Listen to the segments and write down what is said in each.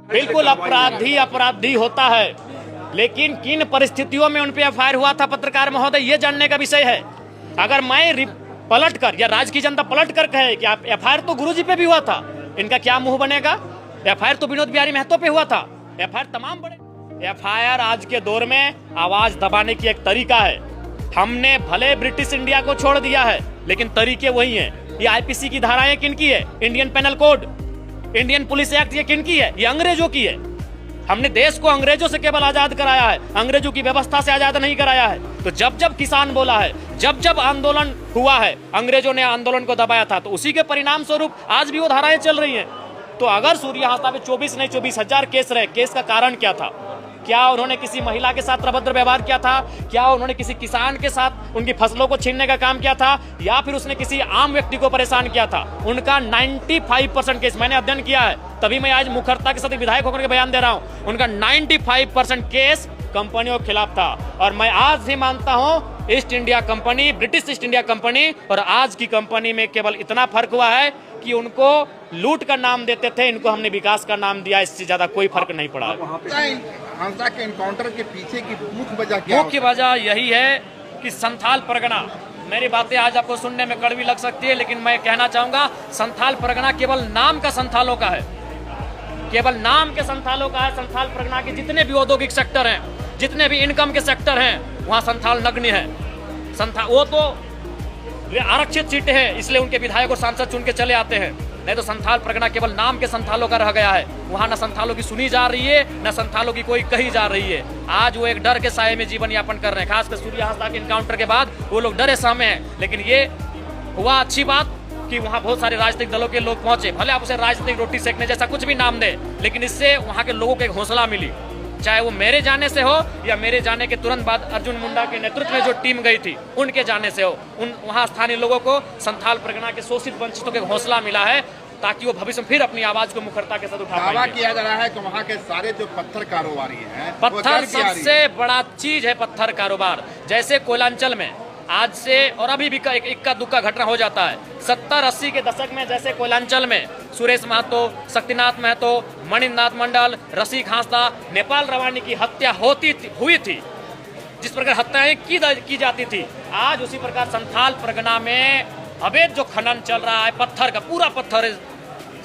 बिल्कुल अपराधी अपराधी होता है, लेकिन किन परिस्थितियों में उन पे एफआईआर हुआ था पत्रकार महोदय, ये जानने का विषय है। अगर मैं पलट कर या राज्य की जनता पलट कर कहे कि आप एफआईआर तो गुरुजी पे भी हुआ था, इनका क्या मुंह बनेगा? एफआईआर तो विनोद बिहारी महतो पे हुआ था, एफआईआर तमाम बड़े। एफआईआर आज के दौर में आवाज दबाने की एक तरीका है। हमने भले ब्रिटिश इंडिया को छोड़ दिया है, लेकिन तरीके वही हैं। ये आईपीसी की धाराएं किनकी है? Indian penal code, Indian police act, ये किनकी है? ये अंग्रेजों की है। हमने देश को अंग्रेजों से केवल आजाद कराया है, अंग्रेजों की व्यवस्था से आजाद नहीं कराया है। तो जब जब किसान बोला है, जब जब आंदोलन हुआ है, अंग्रेजों ने आंदोलन को दबाया था, तो उसी के परिणाम स्वरूप आज भी वो धाराएं चल रही हैं। तो अगर सूर्य हाथा पे 24 नहीं 24,000 केस रहे, केस का कारण क्या था? क्या उन्होंने किसी महिला के साथ अभद्र व्यवहार किया था? क्या उन्होंने किसी किसान के साथ उनकी फसलों को छीनने का काम किया था? या फिर उसने किसी आम व्यक्ति को परेशान किया था? उनका 95% केस, मैंने अध्ययन किया है, तभी मैं आज मुखरता के साथ विधायक होकर के बयान दे रहा हूं, उनका 95% केस कंपनियों के खिलाफ था। और मैं आज भी मानता हूं east India company, British east India company और आज की कंपनी में केवल इतना फर्क हुआ है कि उनको लूट का नाम देते थे, इनको हमने विकास का नाम दिया, इससे ज्यादा कोई फर्क नहीं पड़ा। हांसा के एनकाउंटर के पीछे की मुख्य वजह क्या? मुख्य वजह यही है कि संथाल परगना, मेरी बातें आज आपको सुनने में कड़वी लग सकती है, लेकिन मैं कहना चाहूंगा संथाल परगना केवल नाम का संथालों का है, केवल नाम के संथालों का है। संथाल परगना के जितने भी औद्योगिक सेक्टर हैं, जितने भी इनकम के सेक्टर हैं, वहां संथाल नग्न है। वो तो आरक्षित सीटें हैं, इसलिए उनके विधायक और सांसद चुन के चले आते हैं, नहीं तो संथाल परगना केवल नाम के संथालों का रह गया है। वहां न संथालों की सुनी जा रही है, न संथालों की कोई कही जा रही है। आज वो एक डर के साये में जीवन यापन कर रहे हैं, खासकर सूर्य हाथा के इनकाउंटर के बाद वो लोग डरे सहमे हैं। लेकिन ये हुआ अच्छी बात कि वहां बहुत सारे राजनीतिक दलों के लोग पहुंचे, भले आप उसे राजनीतिक रोटी सेकने जैसा कुछ भी नाम दे, लेकिन इससे वहां के लोगों को एक हौसला मिली। चाहे वो मेरे जाने से हो या मेरे जाने के तुरंत बाद अर्जुन मुंडा के नेतृत्व में जो टीम गई थी उनके जाने से हो, वहां स्थानीय लोगों को संथाल परगना के शोषित वंचितों को हौसला मिला है, ताकि वो भविष्य में फिर अपनी आवाज को मुखरता के साथ उठा पाएंगे। दावा किया जा रहा है कि वहाँ के सारे जो पत्थर कारोबारी हैं, पत्थर सबसे बड़ा चीज है, पत्थर कारोबार। जैसे कोयलांचल में आज से और अभी भी इक्का दुक्का घटना हो जाता है। 70-80 के दशक में जैसे कोयलांचल में सुरेश महतो, शक्तिनाथ महतो, मणिनाथ मंडल, रसिक हांसदा, नेपाल रवानी की हत्या हुई थी, जिस प्रकार हत्याएं की जाती थी, आज उसी प्रकार संथाल परगना में अवैध जो खनन चल रहा है, पत्थर का पूरा पत्थर है,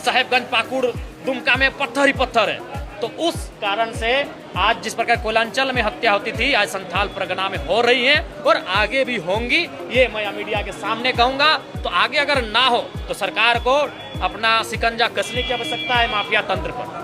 साहेबगंज, पाकुड़, दुमका में पत्थर ही पत्थर है। तो उस कारण से आज जिस प्रकार कोयलांचल में हत्या होती थी, आज संथाल परगना में हो रही है और आगे भी होंगी, ये मैं मीडिया के सामने कहूंगा। तो आगे अगर ना हो तो सरकार को अपना शिकंजा कसने की आवश्यकता है माफिया तंत्र पर।